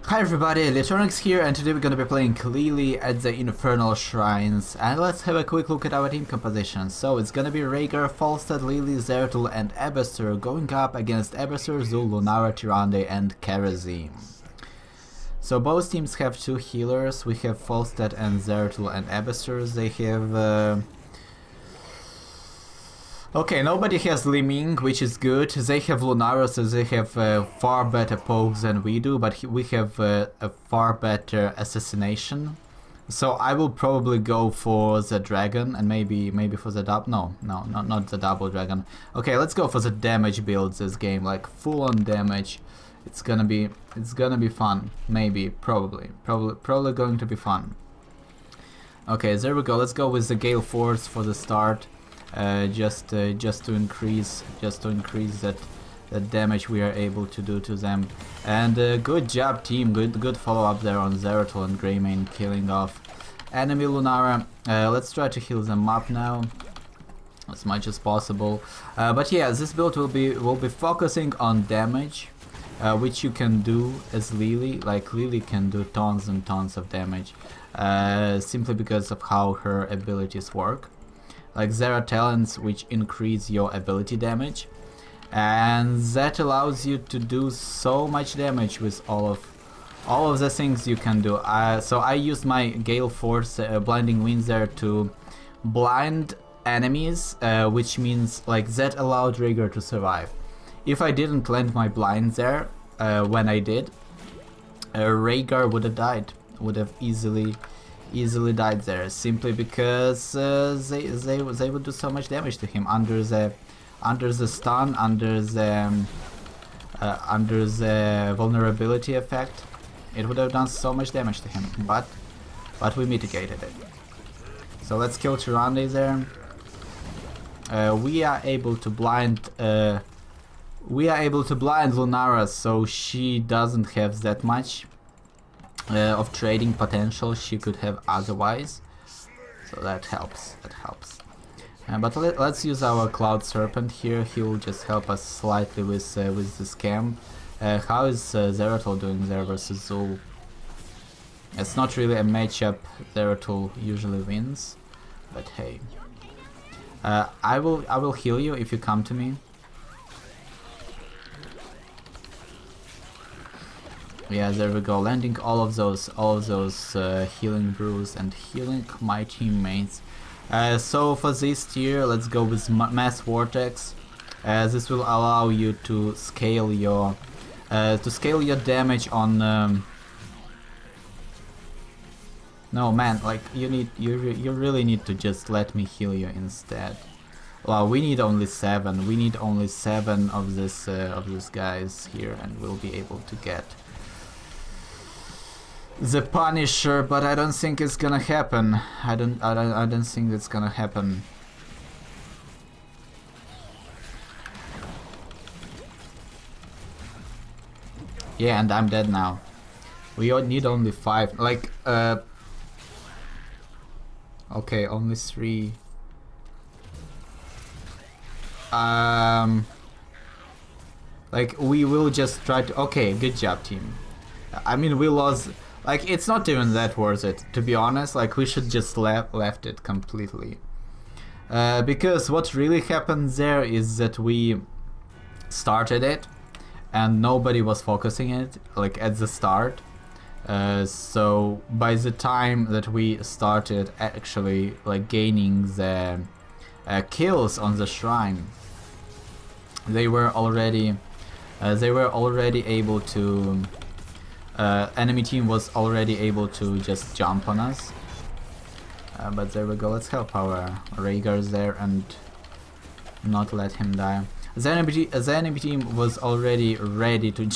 Hi everybody, Electronics here, and today we're gonna be playing Lily at the Infernal Shrines. And let's have a quick look at our team composition. So it's gonna be Rhaegar, Falstad, Lily, Zeratul and Abbasur going up against Abbasur, Zul, Lunara, Tyrande and Karazim. So both teams have two healers. We have Falstad and Zeratul and Abbasur. They have... Okay, nobody has Liming, which is good. They have Lunara, so they have far better pokes than we do, but we have a far better assassination. So I will probably go for the dragon and maybe for the double. No, not the double dragon. Okay, let's go for the damage builds this game, like full on damage. It's gonna be fun. Maybe, probably going to be fun. Okay, there we go. Let's go with the Gale Force for the start. Just to increase that damage we are able to do to them. And good job team, good follow up there on Zeratul and Greymane killing off enemy Lunara. Let's try to heal them up now as much as possible. But yeah, this build will be focusing on damage, which you can do as Lily. Like Lily can do tons and tons of damage, simply because of how her abilities work. Like there are talents which increase your ability damage, and that allows you to do so much damage with all of the things you can do. So I used my Gale Force blinding wind there to blind enemies, which means like that allowed Rhaegar to survive. If I didn't land my blind there when I did, Rhaegar would have died, would have easily died there, simply because they would do so much damage to him under the stun, under the vulnerability effect. It would have done so much damage to him, but we mitigated it. So let's kill Tyrande there. We are able to blind Lunara, so she doesn't have that much of trading potential she could have otherwise, so that helps. But let's use our Cloud Serpent here. He will just help us slightly with this camp. How is Zeratul doing there versus Zul? It's not really a matchup. Zeratul usually wins, but hey, I will heal you if you come to me. Yeah, there we go, landing all of those healing brews and healing my teammates. So for this tier, let's go with Mass Vortex. This will allow you to scale your damage on. No man, like you really need to just let me heal you instead. Well, we need only 7. We need only 7 of these guys here, and we'll be able to get the Punisher, but I don't think it's gonna happen. I don't think it's gonna happen. Yeah, and I'm dead now. We need only 5. Like, okay, only 3. Like, we will just try to. Okay, good job, team. I mean, we lost. Like, it's not even that worth it, to be honest. Like, we should just left it completely. Because what really happened there is that we started it and nobody was focusing it, like, at the start. So by the time that we started actually, like, gaining the kills on the shrine, they were already able to... enemy team was already able to just jump on us, but there we go. Let's help our Rhaegars there and not let him die. The enemy team was already ready to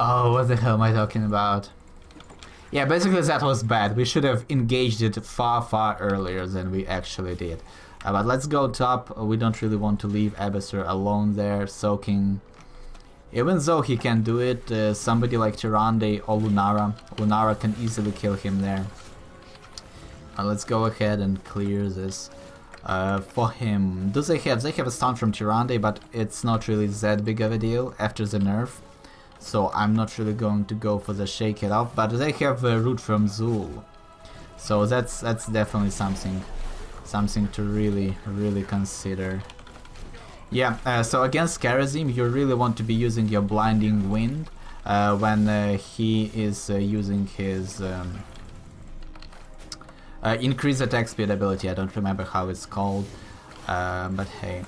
oh, what the hell am I talking about? Yeah, basically that was bad. We should have engaged it far earlier than we actually did. But let's go top. We don't really want to leave Abbasur alone there, soaking. Even though he can do it, somebody like Tyrande or Lunara can easily kill him there. Let's go ahead and clear this for him. They have a stun from Tyrande, but it's not really that big of a deal after the nerf. so I'm not really going to go for the Shake It Off, but they have a root from Zul, so that's definitely something to really consider. Yeah, so against Karazim you really want to be using your Blinding Wind when he is using his increase attack speed ability. I don't remember how it's called, but hey.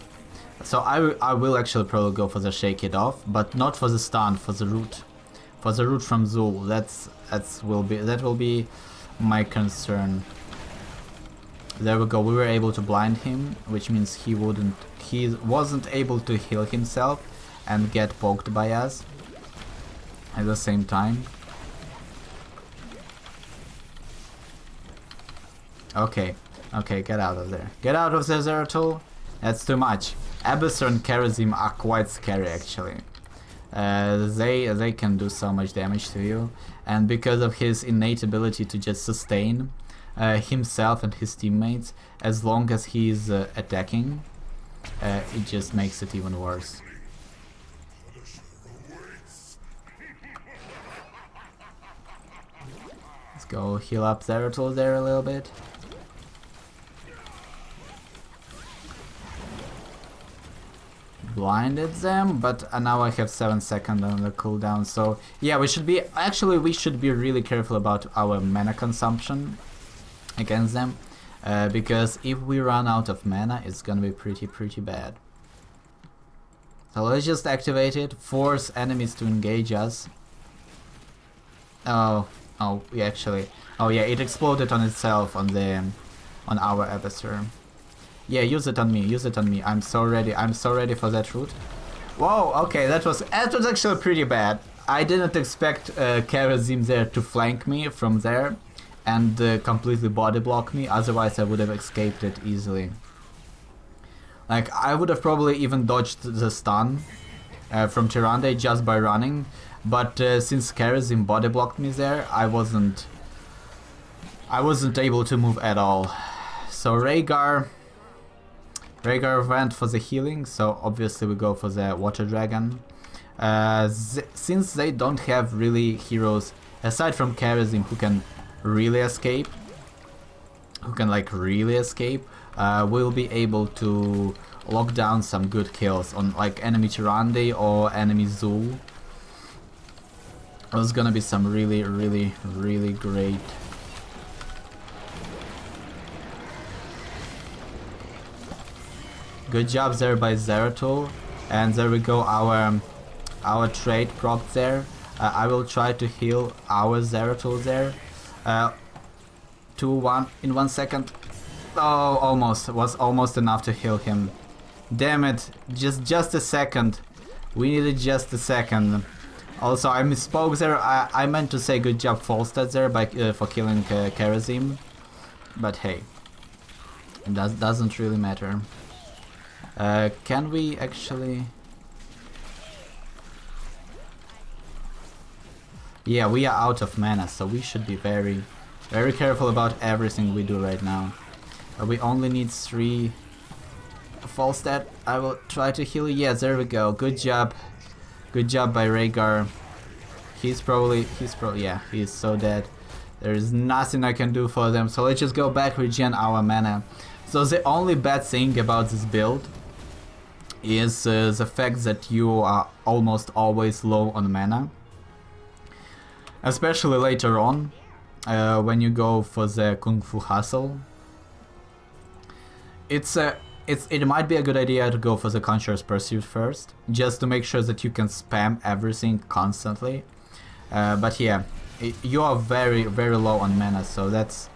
So I will actually probably go for the Shake It Off, but not for the stun, for the root. For the root from Zul. That will be my concern. There we go, we were able to blind him, which means he wasn't able to heal himself and get poked by us at the same time. Okay, get out of there. Get out of there, Zeratul. That's too much. Abyssur and Karazim are quite scary actually. They can do so much damage to you, and because of his innate ability to just sustain himself and his teammates, as long as he's attacking, it just makes it even worse. Let's go heal up Zeratul there a little bit. Blinded them, but now I have 7 seconds on the cooldown, so yeah, we should be really careful about our mana consumption against them, because if we run out of mana, it's gonna be pretty bad. So let's just activate it, force enemies to engage us. Oh yeah, it exploded on itself on our Abyssur. Yeah, use it on me. I'm so ready for that route. Whoa, okay, that was actually pretty bad. I didn't expect Karazim there to flank me from there and completely body block me, otherwise I would have escaped it easily. Like, I would have probably even dodged the stun from Tyrande just by running, but since Karazim body blocked me there, I wasn't able to move at all. So Rhaegar went for the healing, so obviously we go for the Water Dragon. Since they don't have really heroes aside from Karazim who can really escape, we'll be able to lock down some good kills on like enemy Tyrande or enemy Zul. There's gonna be some really great. Good job there by Zeratul, and there we go, our trait proc there. I will try to heal our Zeratul there. 2-1 in 1 second. Oh, was almost enough to heal him. Damn it, just a second. We needed just a second. Also, I misspoke there. I meant to say good job Falstad there for killing Karazim, but hey, it doesn't really matter. Can we actually... Yeah, we are out of mana, so we should be very careful about everything we do right now. We only need 3 Falstad. I will try to heal you. Yeah, there we go. Good job by Rhaegar. He's so dead. There is nothing I can do for them, so let's just go back, regen our mana. So the only bad thing about this build is the fact that you are almost always low on mana, especially later on when you go for the Kung Fu Hustle. It might be a good idea to go for the Conqueror's Pursuit first, just to make sure that you can spam everything constantly. But yeah, you are very low on mana, so that's...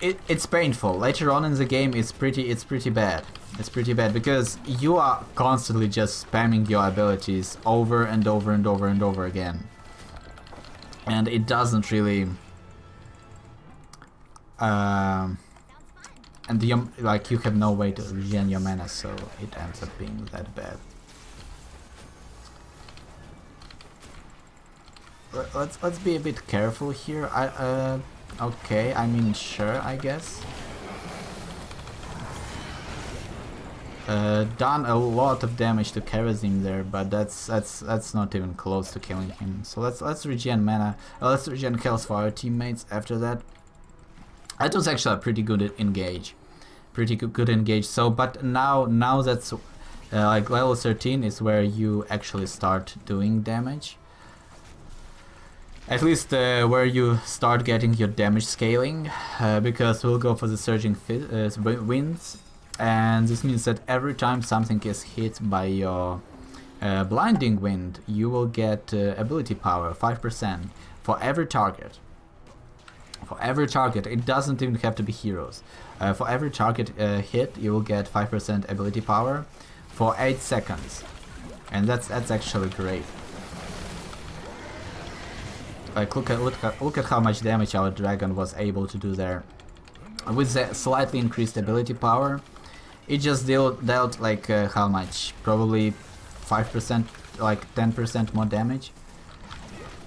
It's painful. Later on in the game, it's pretty bad. It's pretty bad because you are constantly just spamming your abilities over and over again, and it doesn't really. And like you have no way to regen your mana, so it ends up being that bad. Let's be a bit careful here. Okay, I mean, sure, I guess. done a lot of damage to Kerosene there, but that's not even close to killing him. So let's regen mana, let's regen health for our teammates after that. That was actually a pretty good engage, good engage. So, but now that's like level 13 is where you actually start doing damage. At least where you start getting your damage scaling, because we'll go for the surging winds, and this means that every time something is hit by your blinding wind, you will get ability power 5% for every target. For every target, it doesn't even have to be heroes. For every target hit, you will get 5% ability power for 8 seconds, and that's actually great. Like look at how much damage our dragon was able to do there. With the slightly increased ability power, it just dealt like how much? Probably 5%, like 10% more damage.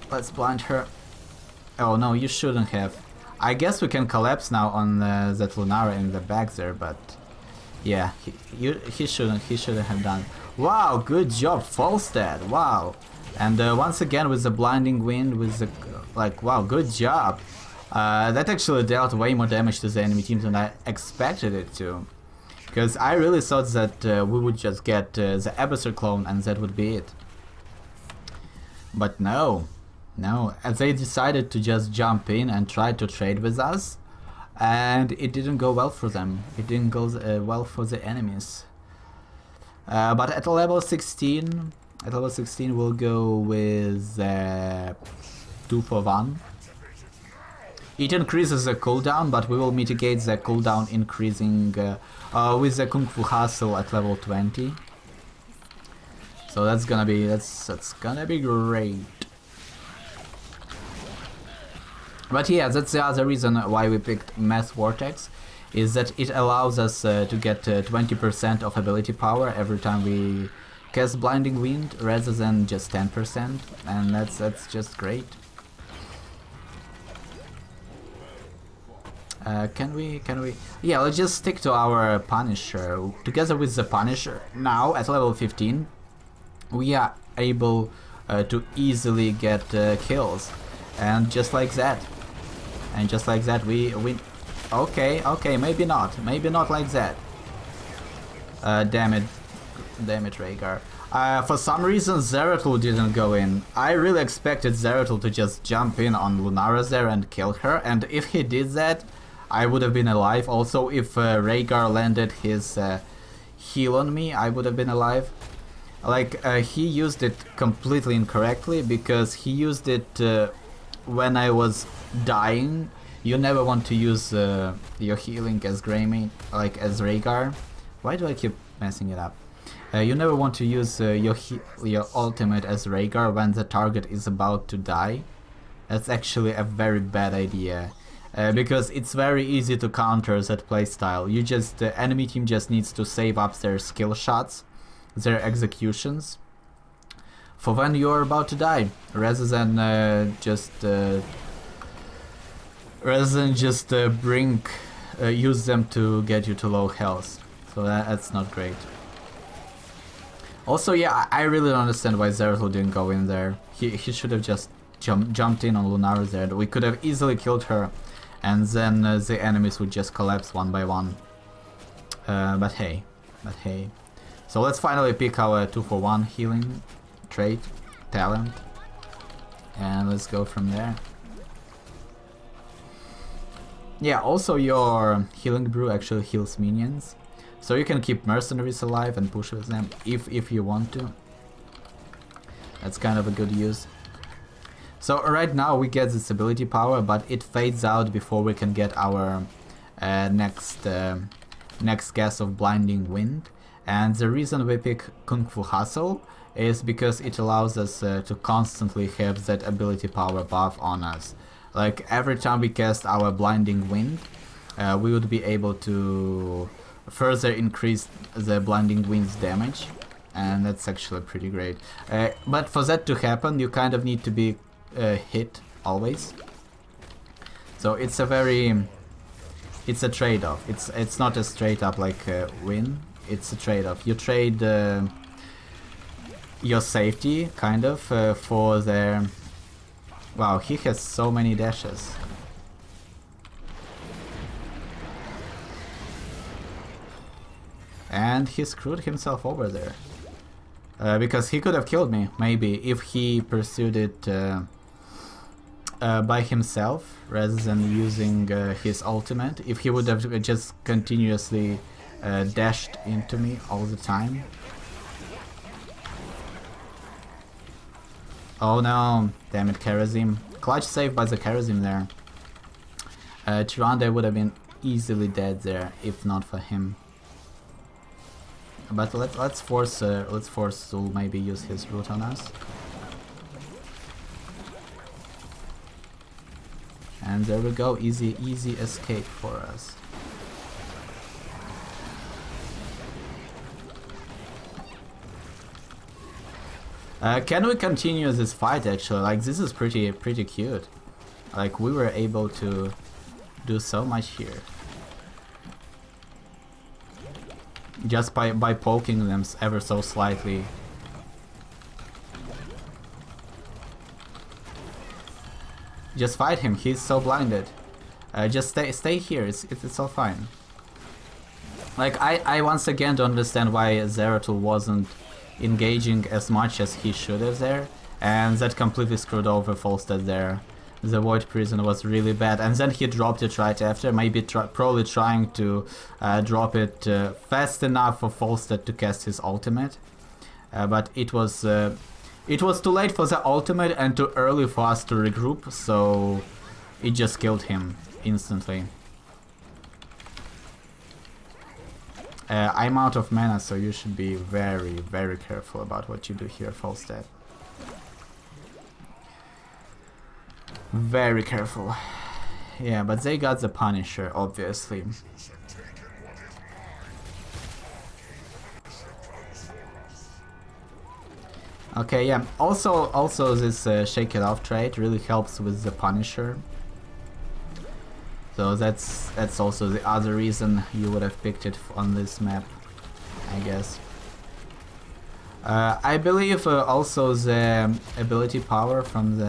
Let's blind her. Oh no, you shouldn't have. I guess we can collapse now on that Lunara in the back there, but yeah, he shouldn't have done. Wow, good job, Falstad. Wow. And once again with the blinding wind, with the like, wow, good job. That actually dealt way more damage to the enemy team than I expected it to, because I really thought that we would just get the Abyssal clone and that would be it. But no, as they decided to just jump in and try to trade with us, and it didn't go well for them. It didn't go well for the enemies. But at level 16. At level 16 we'll go with 2 for 1. It increases the cooldown, but we will mitigate the cooldown increasing with the Kung Fu Hustle at level 20. So that's gonna be great. But yeah, that's the other reason why we picked Mass Vortex, is that it allows us to get 20% of ability power every time we cast Blinding Wind rather than just 10%, and that's just great. Can we? Yeah, let's just stick to our Punisher. Together with the Punisher, now at level 15, we are able to easily get kills, and just like that, we win. Okay, maybe not like that. Damn it, Rhaegar. For some reason Zeratul didn't go in. I really expected Zeratul to just jump in on Lunara there and kill her, and if he did that, I would have been alive. Also, if Rhaegar landed his heal on me, I would have been alive. Like, he used it completely incorrectly, because he used it when I was dying. You never want to use your healing as Greymane, like as Rhaegar. Why do I keep messing it up? You never want to use your ultimate as Rhaegar when the target is about to die. That's actually a very bad idea, because it's very easy to counter that playstyle. The enemy team just needs to save up their skill shots, their executions, for when you're about to die, rather than just use them to get you to low health. So that's not great. Also, yeah, I really don't understand why Zeratul didn't go in there. He should have just jumped in on Lunara there. We could have easily killed her, and then the enemies would just collapse one by one. But hey. So let's finally pick our 2 for 1 healing trait, talent, and let's go from there. Yeah, also your healing brew actually heals minions, so you can keep mercenaries alive and push with them if you want to. That's kind of a good use. So right now we get this ability power, but it fades out before we can get our next cast of Blinding Wind. And the reason we pick Kung Fu Hustle is because it allows us to constantly have that ability power buff on us. Like every time we cast our Blinding Wind, we would be able to further increase the Blinding Wind's damage, and that's actually pretty great. But for that to happen, you kind of need to be hit always. So it's a trade-off. It's not a straight up like win. it's a trade-off. You trade your safety, kind of, for their... Wow, he has so many dashes. And he screwed himself over there. Because he could have killed me, maybe, if he pursued it by himself, rather than using his ultimate. If he would have just continuously dashed into me all the time. Oh no, damn it, Kerosene. Clutch save by the Kerosene there. Tyrande would have been easily dead there, if not for him. But let's force to maybe use his root on us. And there we go, easy escape for us. Can we continue this fight actually? Like, this is pretty cute. Like, we were able to do so much here. Just by poking them ever so slightly. Just fight him, he's so blinded. Just stay here, it's all fine. Like, I once again don't understand why Zeratul wasn't engaging as much as he should have there, and that completely screwed over Volstead there. The Void Prison was really bad, and then he dropped it right after, maybe probably trying to drop it fast enough for Volstead to cast his ultimate. But it was too late for the ultimate and too early for us to regroup, so it just killed him instantly. I'm out of mana, so you should be very careful about what you do here, Volstead. Very careful. Yeah, but they got the Punisher, obviously. Okay, yeah. Also this Shake It Off trait really helps with the Punisher. So that's also the other reason you would have picked it on this map, I guess. I believe also the ability power from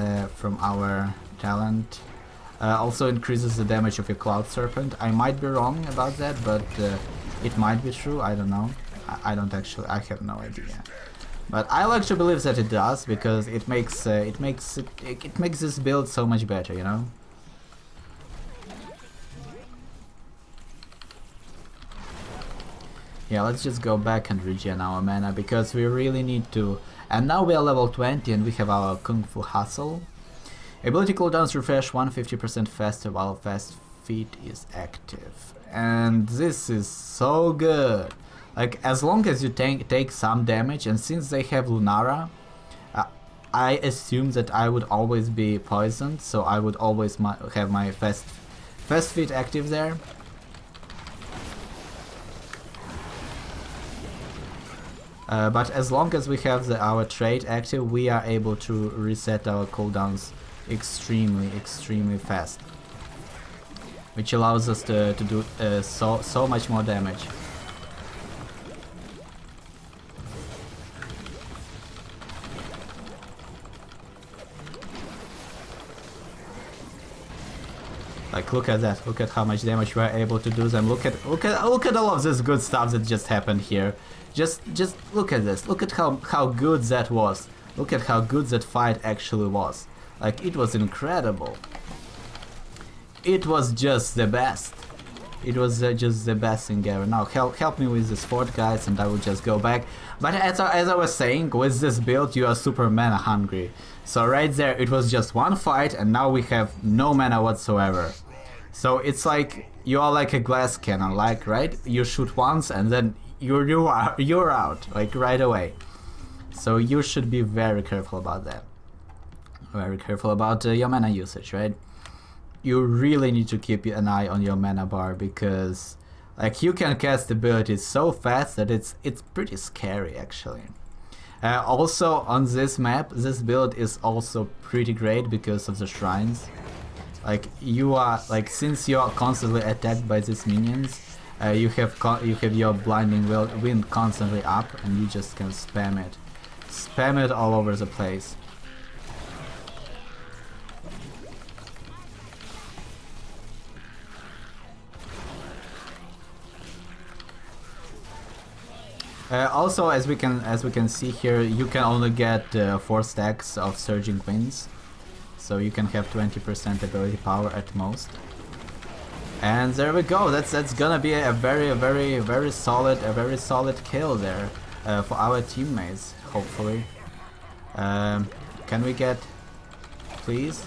our talent also increases the damage of your Cloud Serpent. I might be wrong about that, but it might be true. I don't know. I don't actually. I have no idea. But I like to believe that it does, because it makes this build so much better, you know. Yeah, let's just go back and regen our mana, because we really need to. And now we are level 20 and we have our Kung Fu Hustle. Ability cooldowns refresh 150% faster while Fast Feet is active. And this is so good. Like, as long as you take some damage, and since they have Lunara, I assume that I would always be poisoned, so I would always have my Fast Feet active there. But as long as we have our trait active, we are able to reset our cooldowns extremely fast, which allows us to do so much more damage. Like, look at that! Look at how much damage we are able to do them. Look at all of this good stuff that just happened here. Just look at this. Look at how good that was. Look at how good that fight actually was. Like, it was incredible. It was just the best. It was just the best thing ever. Now help me with this fort, guys, and I will just go back. But as I was saying, with this build you are super mana hungry. So right there it was just one fight, and now we have no mana whatsoever. So it's like you are like a glass cannon, like, right? You shoot once and then you're out, like, right away. So you should be very careful about that. Very careful about your mana usage, right? You really need to keep an eye on your mana bar, because like you can cast abilities so fast that it's pretty scary actually. Also on this map, this build is also pretty great because of the shrines. Like, you are, like, since you are constantly attacked by these minions, you have your blinding wind constantly up, and you just can spam it all over the place. Also, as we can see here, you can only get 4 stacks of surging winds, so you can have 20% ability power at most. And there we go. That's gonna be a very solid kill there for our teammates. Hopefully, can we get, please?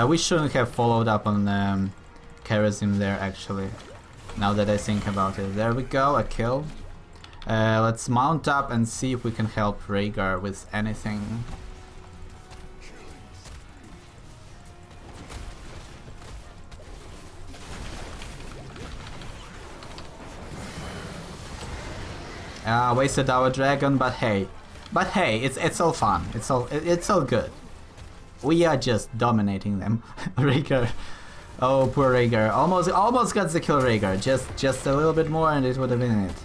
We shouldn't have followed up on Kerosene there actually. Now that I think about it. There we go, a kill. Let's mount up and see if we can help Rhaegar with anything. Wasted our dragon, but hey, it's all fun. It's all good. We are just dominating them. Rhaegar. Oh, poor Rhaegar. Almost got the kill, Rhaegar. Just a little bit more and it would have been it.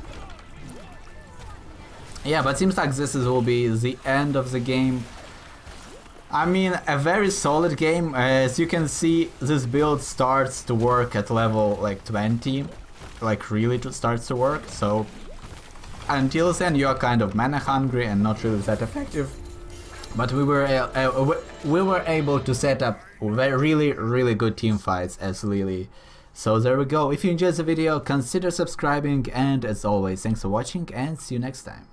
Yeah, but seems like will be the end of the game. I mean, a very solid game. As you can see, this build starts to work at level like 20. Like really starts to work. So until then you are kind of mana hungry and not really that effective. But we were able to set up really good team fights as Lily. So there we go. If you enjoyed the video, consider subscribing, and as always, thanks for watching and see you next time.